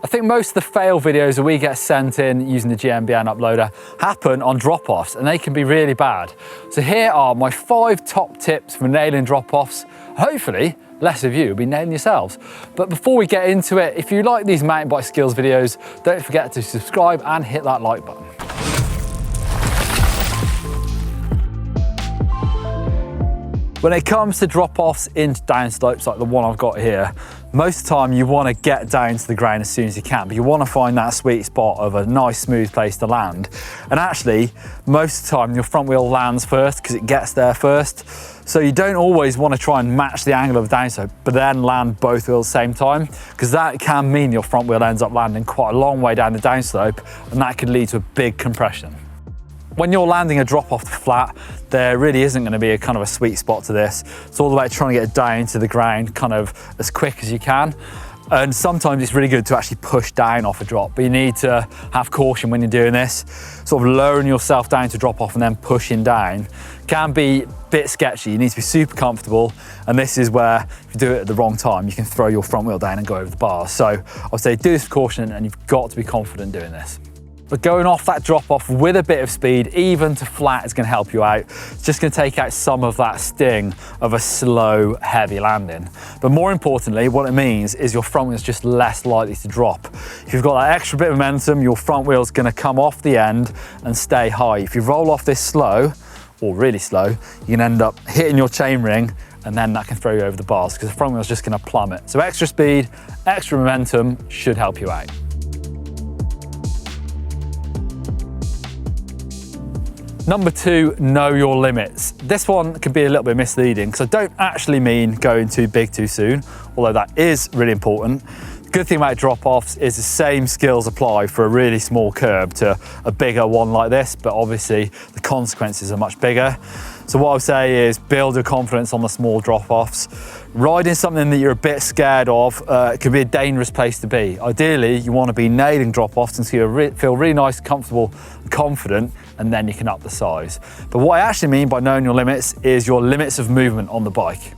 I think most of the fail videos that we get sent in using the GMBN uploader happen on drop-offs, and they can be really bad. So here are my 5 top tips for nailing drop-offs. Hopefully, less of you will be nailing yourselves. But before we get into it, if you like these mountain bike skills videos, don't forget to subscribe and hit that like button. When it comes to drop-offs into downslopes like the one I've got here, most of the time you want to get down to the ground as soon as you can, but you want to find that sweet spot of a nice smooth place to land. And actually, most of the time your front wheel lands first because it gets there first. So you don't always want to try and match the angle of the downslope, but then land both wheels at the same time, because that can mean your front wheel ends up landing quite a long way down the downslope, and that could lead to a big compression. When you're landing a drop off the flat, there really isn't going to be a kind of a sweet spot to this. It's all about trying to get it down to the ground kind of as quick as you can. And sometimes it's really good to actually push down off a drop, but you need to have caution when you're doing this. Sort of lowering yourself down to drop off and then pushing down can be a bit sketchy. You need to be super comfortable, and this is where if you do it at the wrong time, you can throw your front wheel down and go over the bars. So I would say do this with caution, and you've got to be confident doing this. But going off that drop off with a bit of speed, even to flat, is going to help you out. It's just going to take out some of that sting of a slow, heavy landing. But more importantly, what it means is your front wheel is just less likely to drop. If you've got that extra bit of momentum, your front wheel is going to come off the end and stay high. If you roll off this slow, or really slow, you can end up hitting your chain ring, and then that can throw you over the bars because the front wheel is just going to plummet. So extra speed, extra momentum should help you out. Number 2, know your limits. This one can be a little bit misleading because I don't actually mean going too big too soon, although that is really important. The good thing about drop-offs is the same skills apply for a really small curb to a bigger one like this, but obviously the consequences are much bigger. So what I would say is build your confidence on the small drop-offs. Riding something that you're a bit scared of can be a dangerous place to be. Ideally, you want to be nailing drop-offs until you feel really nice, comfortable, and confident, and then you can up the size. But what I actually mean by knowing your limits is your limits of movement on the bike.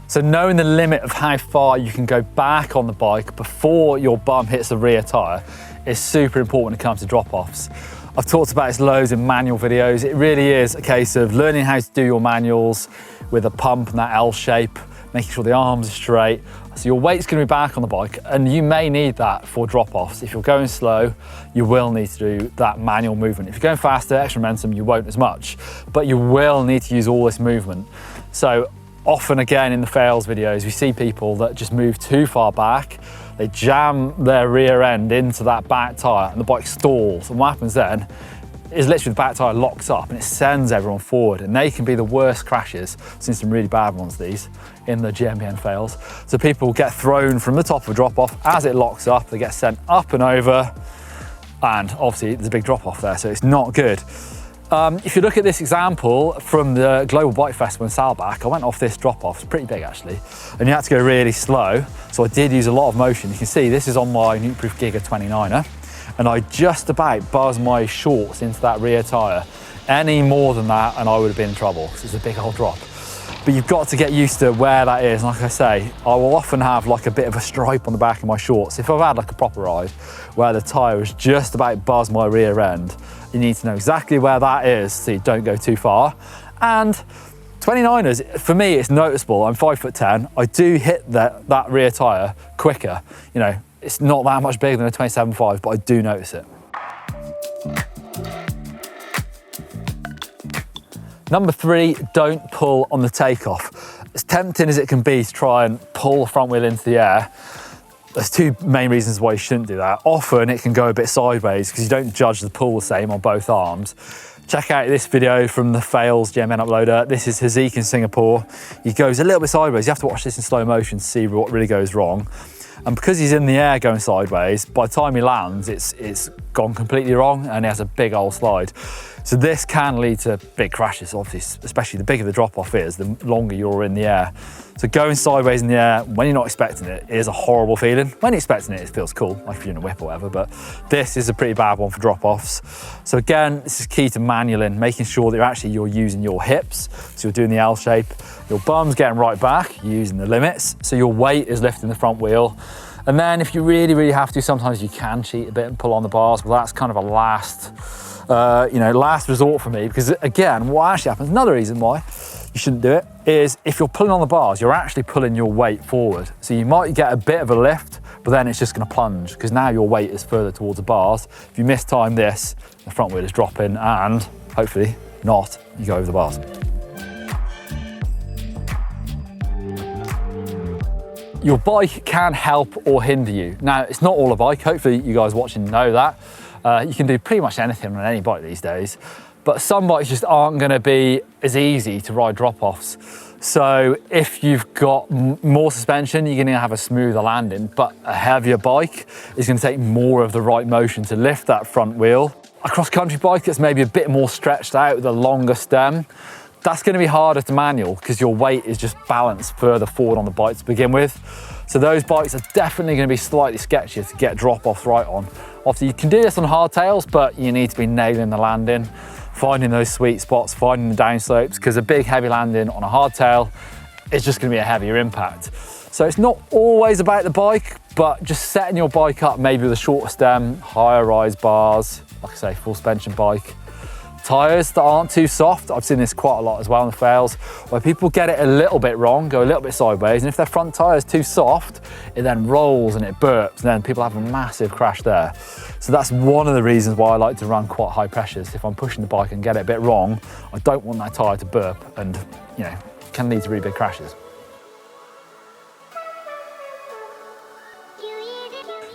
So knowing the limit of how far you can go back on the bike before your bum hits the rear tyre is super important when it comes to drop-offs. I've talked about this loads in manual videos. It really is a case of learning how to do your manuals with a pump and that L shape, making sure the arms are straight. So your weight's going to be back on the bike, and you may need that for drop-offs. If you're going slow, you will need to do that manual movement. If you're going faster, extra momentum, you won't as much, but you will need to use all this movement. So often again in the fails videos, we see people that just move too far back. They jam their rear end into that back tyre and the bike stalls. And what happens then is literally the back tyre locks up and it sends everyone forward. And they can be the worst crashes. I've seen some really bad ones, these, in the GMBN fails. So people get thrown from the top of a drop-off. As it locks up, they get sent up and over. And obviously there's a big drop-off there, so it's not good. If you look at this example from the Global Bike Festival in Saddleback, I went off this drop-off, it's pretty big actually, and you had to go really slow, so I did use a lot of motion. You can see this is on my Nukeproof Giga 29er, and I just about buzzed my shorts into that rear tyre. Any more than that and I would have been in trouble, because it's a big old drop. But you've got to get used to where that is. And like I say, I will often have like a bit of a stripe on the back of my shorts. If I've had like a proper ride where the tyre was just about buzz my rear end, you need to know exactly where that is so you don't go too far. And 29ers, for me, it's noticeable. I'm 5'10". I do hit that rear tyre quicker. You know, it's not that much bigger than a 27.5, but I do notice it. Number 3, don't pull on the takeoff. As tempting as it can be to try and pull the front wheel into the air, there's 2 main reasons why you shouldn't do that. Often it can go a bit sideways because you don't judge the pull the same on both arms. Check out this video from the Fails GMBN uploader. This is Hazik in Singapore. He goes a little bit sideways. You have to watch this in slow motion to see what really goes wrong. And because he's in the air going sideways, by the time he lands, it's gone completely wrong and he has a big old slide. So this can lead to big crashes, obviously, especially the bigger the drop-off is, the longer you're in the air. So going sideways in the air when you're not expecting it is a horrible feeling. When you're expecting it, it feels cool, like if you're in a whip or whatever, but this is a pretty bad one for drop-offs. So again, this is key to manualing, making sure that you're using your hips, so you're doing the L shape, your bum's getting right back, you're using the limits, so your weight is lifting the front wheel, And then if you really, really have to, sometimes you can cheat a bit and pull on the bars, but that's kind of a last resort for me, because again, what actually happens, another reason why you shouldn't do it, is if you're pulling on the bars, you're actually pulling your weight forward. So you might get a bit of a lift, but then it's just gonna plunge, because now your weight is further towards the bars. If you mistime this, the front wheel is dropping, and hopefully not, you go over the bars. Your bike can help or hinder you. Now, it's not all a bike. Hopefully you guys watching know that. You can do pretty much anything on any bike these days, but some bikes just aren't gonna be as easy to ride drop-offs. So if you've got more suspension, you're gonna have a smoother landing, but a heavier bike is gonna take more of the right motion to lift that front wheel. A cross-country bike that's maybe a bit more stretched out with a longer stem, that's gonna be harder to manual because your weight is just balanced further forward on the bike to begin with. So those bikes are definitely gonna be slightly sketchier to get drop-offs right on. Obviously you can do this on hardtails, but you need to be nailing the landing, finding those sweet spots, finding the downslopes, because a big heavy landing on a hardtail is just gonna be a heavier impact. So it's not always about the bike, but just setting your bike up maybe with a shorter stem, higher rise bars, like I say, full suspension bike. Tyres that aren't too soft, I've seen this quite a lot as well in the fails, where people get it a little bit wrong, go a little bit sideways, and if their front tyre is too soft, it then rolls and it burps, and then people have a massive crash there. So that's one of the reasons why I like to run quite high pressures. If I'm pushing the bike and get it a bit wrong, I don't want that tyre to burp and, you know, can lead to really big crashes.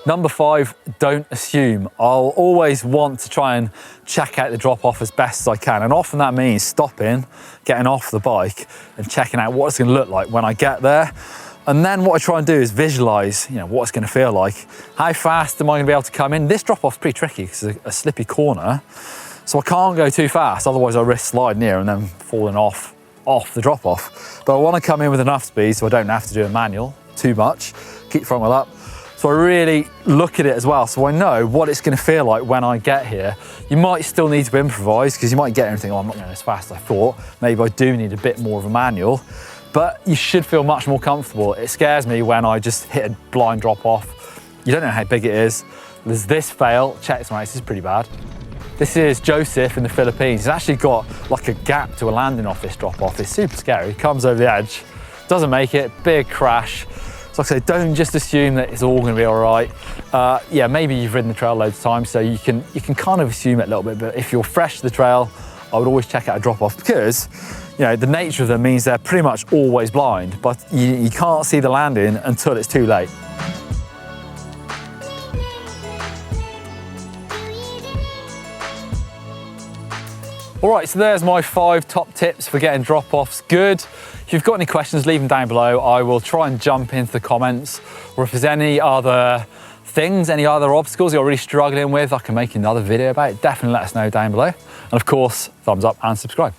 Number 5, don't assume. I'll always want to try and check out the drop-off as best as I can. And often that means stopping, getting off the bike and checking out what it's gonna look like when I get there. And then what I try and do is visualize, you know, what it's gonna feel like. How fast am I gonna be able to come in? This drop-off's pretty tricky because it's a slippy corner. So I can't go too fast, otherwise I risk sliding here and then falling off the drop-off. But I wanna come in with enough speed so I don't have to do a manual too much, keep the front wheel up. So I really look at it as well, so I know what it's gonna feel like when I get here. You might still need to improvise, because you might get everything, oh, I'm not going as fast as I thought. Maybe I do need a bit more of a manual, but you should feel much more comfortable. It scares me when I just hit a blind drop off. You don't know how big it is. There's this fail, check this out, this is pretty bad. This is Joseph in the Philippines. He's actually got like a gap to a landing off this drop off. It's super scary, comes over the edge, doesn't make it, big crash. So like I say, don't just assume that it's all gonna be all right. Yeah, maybe you've ridden the trail loads of times, so you can kind of assume it a little bit, but if you're fresh to the trail, I would always check out a drop-off, because you know, the nature of them means they're pretty much always blind, but you can't see the landing until it's too late. All right, so there's my 5 top tips for getting drop-offs good. If you've got any questions, leave them down below. I will try and jump into the comments, or if there's any other things, any other obstacles you're really struggling with, I can make another video about it. Definitely let us know down below. And of course, thumbs up and subscribe.